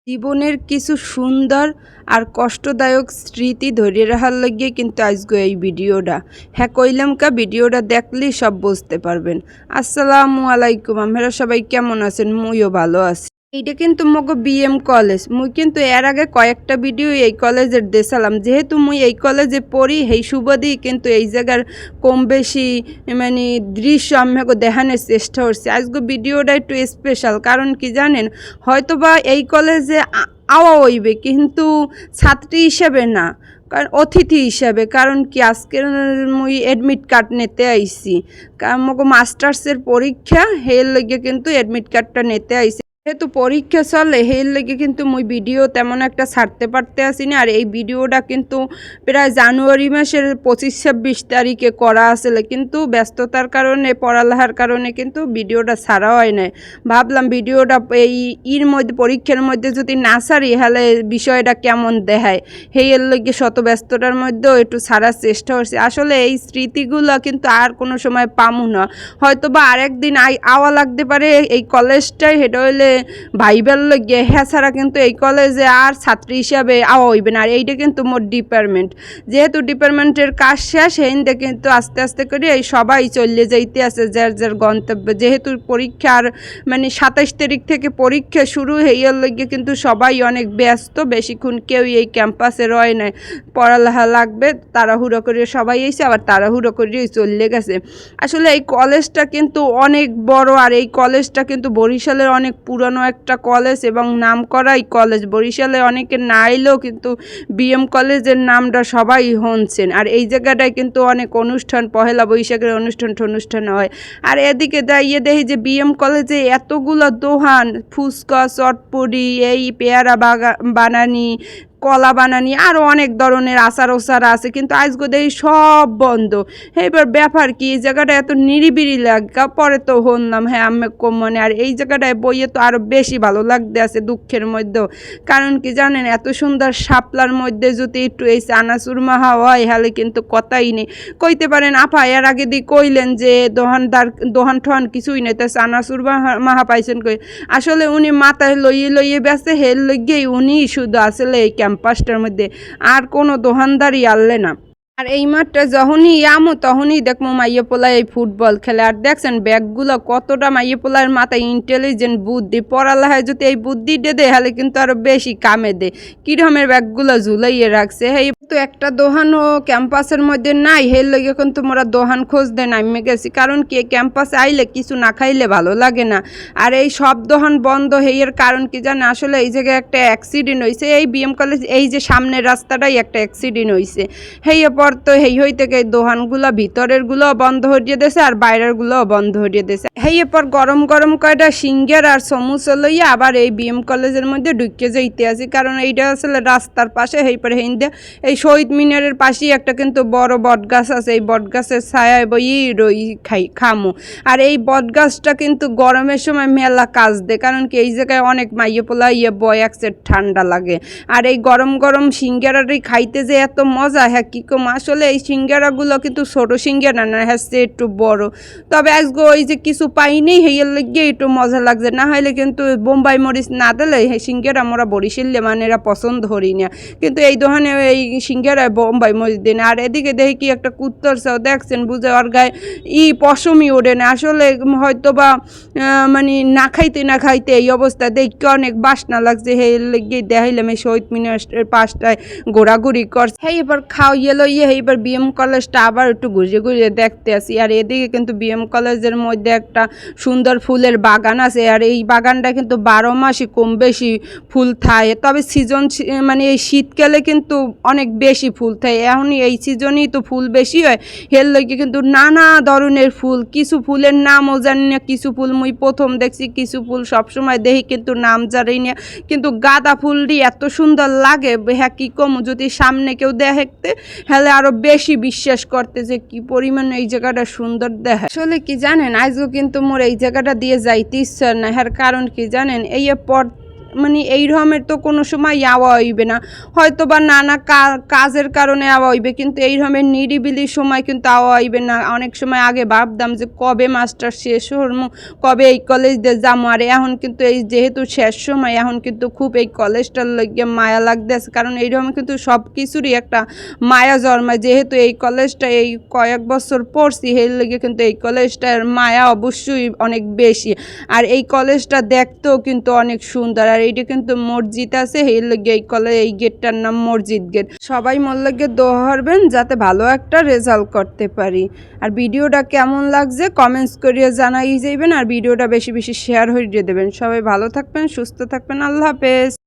জীবনের কিছু সুন্দর আর কষ্টদায়ক স্মৃতি ধরে রাখার লাগিয়ে কিন্তু আজকে এই ভিডিওটা। হ্যাঁ, কইলাম কা ভিডিওটা দেখলেই সব বুঝতে পারবেন। আসসালামু আলাইকুম, আপনারা সবাই কেমন আছেন? মুইও ভালো আছি। এইটা কিন্তু মগো বিএম কলেজ। মুই কিন্তু এর আগে কয়েকটা ভিডিও এই কলেজের দেখালাম। যেহেতু মুই এই কলেজে পড়ি সেই সুবাদেই কিন্তু এই জায়গার কম বেশি মানে দৃশ্য আমাকে দেখানোর চেষ্টা করছি। আজকে ভিডিওটা একটু স্পেশাল, কারণ কি জানেন, হয়তোবা এই কলেজে আওয়া হইবে কিন্তু ছাত্রী হিসেবে না, কারণ অতিথি হিসাবে। কারণ কি আজকের মুই অ্যাডমিট কার্ড নিতে আইছি, কারণ মগো মাস্টার্সের পরীক্ষা, হের লগে কিন্তু অ্যাডমিট কার্ডটা নিতে আইছি। যেহেতু পরীক্ষা চলে হের লেগে কিন্তু মুই ভিডিও তেমন একটা ছাড়তে পারতে আসি না। আর এই ভিডিওটা কিন্তু প্রায় জানুয়ারি মাসের 25-26 তারিখে করা আসলে, কিন্তু ব্যস্ততার কারণে পড়ালেখার কারণে কিন্তু ভিডিওটা ছাড়া হয় না। ভাবলাম ভিডিওটা এই মধ্যে পরীক্ষার মধ্যে যদি না ছাড়ি তাহলে বিষয়টা কেমন দেখায়, এর লেগে শত ব্যস্ততার মধ্যেও একটু ছাড়ার চেষ্টা করছি। আসলে এই স্মৃতিগুলো কিন্তু আর কোনো সময় পামু না, হয়তো বা আরেকদিন আওয়া লাগতে পারে এই কলেজটাই। সেটা হইলে ভাইবেল লগে, হ্যাঁ ছাড়া কিন্তু এই কলেজে আর ছাত্রী হিসাবে আওয়া হইবে না। আর এইটা কিন্তু মোর ডিপার্টমেন্ট, যেহেতু ডিপার্টমেন্টের কাজ শেষ, সেইদিকে কিন্তু আস্তে আস্তে করে এই সবাই চলে যাইতে আছে যার যার গন্তব্যে। যেহেতু পরীক্ষার মানে 27 তারিখ থেকে পরীক্ষা শুরু, হইয়ার লগে কিন্তু সবাই অনেক ব্যস্ত, বেশিক্ষণ কেউ এই ক্যাম্পাসে রয় নাই। পড়ালেখা লাগবে, তাড়াহুড়ো করে সবাই এসে আবার তাড়াহুড়ো করে চলে গেছে। আসলে এই কলেজটা কিন্তু অনেক বড়, আর এই কলেজটা কিন্তু বরিশালের অনেক পুরনো একটা কলেজ এবং নামকরা এই কলেজ। বরিশালে অনেকে না এলেও কিন্তু বিএম কলেজের নামটা সবাই শুনছেন। আর এই জায়গাটায় কিন্তু অনেক অনুষ্ঠান, পহেলা বৈশাখের অনুষ্ঠান হয়। আর এদিকে দাঁড়িয়ে দেখি যে বিএম কলেজে এতগুলো দোকান, ফুচকা, চটপটি, এই পেয়ারা বানানি, কলা বানানি, আরও অনেক ধরনের আচার ওচার আছে, কিন্তু আজকে দেখি সব বন্ধ। এইবার ব্যাপার কি, এই জায়গাটা এত নিরিবিলি লাগা, পরে তো শুনলাম হ্যাঁ আমি কম মনে। আর এই জায়গাটায় বইয়ে তো আরও বেশি ভালো লাগতে আছে দুঃখের মধ্যেও। কারণ কি জানেন, এত সুন্দর শাপলার মধ্যে যদি একটু এই চানাচুর মাহা হয় তাহলে কিন্তু কথাই নেই। কইতে পারেন আপা এর আগে দিয়ে কইলেন যে দোহান ঠোহান কিছুই নেই, তো চানাচুর মাহা পাইছেন কই? আসলে উনি মাথায় লইয়ে ব্যস্ত, হের লইয়েই উনি শুধু আসলে এই ক্যাম্পাসটার মধ্যে, আর কোনো দোকানদারই আনলে না। আর এই মাঠটা যখনই আমো তখনই দেখবো মাইয়ে পোলায় এই ফুটবল খেলে। আর দেখছেন ব্যাগগুলো কতটা মাইয়ে পোলার মাথায় ইন্টেলিজেন্ট বুদ্ধি, পড়ালেখায় যদি এই বুদ্ধি দে তাহলে কিন্তু আরো বেশি কামে দে। কিরমের ব্যাগগুলো ঝুলাইয়ে রাখছে। এই তো একটা দোহানও ক্যাম্পাসের মধ্যে নাই, হের লগে কিন্তু মোরা দোহান খোঁজ দেয় নামে গেছি। কারণ কি ক্যাম্পাসে আইলে কিছু না খাইলে ভালো লাগে না। আর এই সব দোহান বন্ধ হেয়ের কারণ কি জানে, আসলে এই জায়গায় একটা অ্যাক্সিডেন্ট হয়েছে। এই বিএম কলেজ এই যে সামনের রাস্তাটাই একটা অ্যাক্সিডেন্ট হয়েছে। হেয়ে পর তো হই থেকে দোকানগুলো ভিতরেরগুলো বন্ধ হরিয়ে দিয়েছে আর বাইরেরগুলোও বন্ধ হরিয়ে দিয়েছে। হেয়ে পর গরম গরম কয়টা সিঙ্গার আর সমুচা লইয়া আবার এই বিএম কলেজের মধ্যে ঢুকে যাইতে আসি। কারণ এইটা আসলে রাস্তার পাশে, হেই পরে হেইন্দে এই শহীদ মিনারের পাশেই একটা কিন্তু বড় বট গাছ আছে। এই বট গাছের ছায়ায় বইয়েই খামু। আর এই বট গাছটা কিন্তু গরমের সময় মেলা কাজ দেয়, কারণ কি এই জায়গায় অনেক মাইয়ে পোলা বয় একসে ঠান্ডা লাগে। আর এই গরম গরম সিঙ্গারাটাই খাইতে যে এত মজা, হ্যাঁ কি কম। আসলে এই সিঙ্গারাগুলো কিন্তু ছোটো সিঙ্গারা না, হ্যাঁ সে একটু বড়। তবে আজকে ওই যে কিছু পাইনি হেয়ের লেগে একটু মজা লাগছে, না হলে কিন্তু বোম্বাই মরিচ না দিলে এই সিঙ্গারা আমরা বরিশালে মানে এরা পছন্দ করি না। কিন্তু এই দোকানে এই সিঙ্গারায় বোম্বাই মরিচ দেয় না। আর এদিকে দেখি কি একটা কুত্তর চাও দেখছেন, বুঝে ওর গায়ে পশমই ওঠে না। আসলে হয়তো বা মানে না খাইতে এই অবস্থা দেখতে অনেক বাসনা লাগছে। হের লেগে দেখাইলাম এই শহীদ মিনারের পাশটায় ঘোরাঘুরি করছে। হ্যাঁ এবার খাওয়াইয়ে লইয়ে এইবার বিএম কলেজটা আবার একটু ঘুরিয়ে দেখতে আসি। আর এদিকে কিন্তু বিএম কলেজের মধ্যে একটা সুন্দর ফুলের বাগান আছে। আর এই বাগানটা কিন্তু 12 মাসই কম বেশি ফুল থাকে। তবে সিজন মানে এই শীতকালে কিন্তু অনেক বেশি ফুল থাকে, এখনই এই সিজনেই তো ফুল বেশি হয়। হের লইগে কিন্তু নানা ধরনের ফুল, কিছু ফুলের নামও জানি না, কিছু ফুল মুই প্রথম দেখছি, কিছু ফুল সবসময় দেখি কিন্তু নাম জানি না। কিন্তু গাঁদা ফুলটি এত সুন্দর লাগে, হ্যাঁ কি কম, যদি সামনে কেউ দেখতে হলে আরো বেশি বিশ্বাস করতে যে কি পরিমাণে এই জায়গাটা সুন্দর দেখে। আসলে কি জানেন, আজও কিন্তু মোর এই জায়গাটা দিয়ে যাইতে ইচ্ছা না। হ্যাঁ কারণ কি জানেন, এই পর মানে এই রকমের তো কোনো সময় আওয়া হইবে না, হয়তো বা নানা কাজের কারণে আওয়া হইবে, কিন্তু এই রকমের নিরিবিলি সময় কিন্তু আওয়া হইবে না। অনেক সময় আগে ভাবতাম যে কবে মাস্টার শেষ হরমু, কবে এই কলেজ দিয়ে যাবো, আর এখন কিন্তু এই যেহেতু শেষ সময়, এখন কিন্তু খুব এই কলেজটার লইগে মায়া লাগতেছে, কারণ এইরকম কিন্তু সব কিছুরই একটা মায়া জন্মায়। যেহেতু এই কলেজটা এই কয়েক বছর পড়ছি, সেই লেগে কিন্তু এই কলেজটার মায়া অবশ্যই অনেক বেশি। আর এই কলেজটা দেখতেও কিন্তু অনেক সুন্দর, আর এইটা কিন্তু মসজিদ আছে, সেই লেগে এই গেটটার নাম মসজিদ গেট। সবাই মোর লেগে দোয়া করবেন যাতে ভালো একটা রেজাল্ট করতে পারি। আর ভিডিওটা কেমন লাগছে কমেন্টস করিয়ে জানাই যাইবেন, আর ভিডিওটা বেশি বেশি শেয়ার হয়ে দেবেন। সবাই ভালো থাকবেন, সুস্থ থাকবেন, আল্লাহ হাফেজ।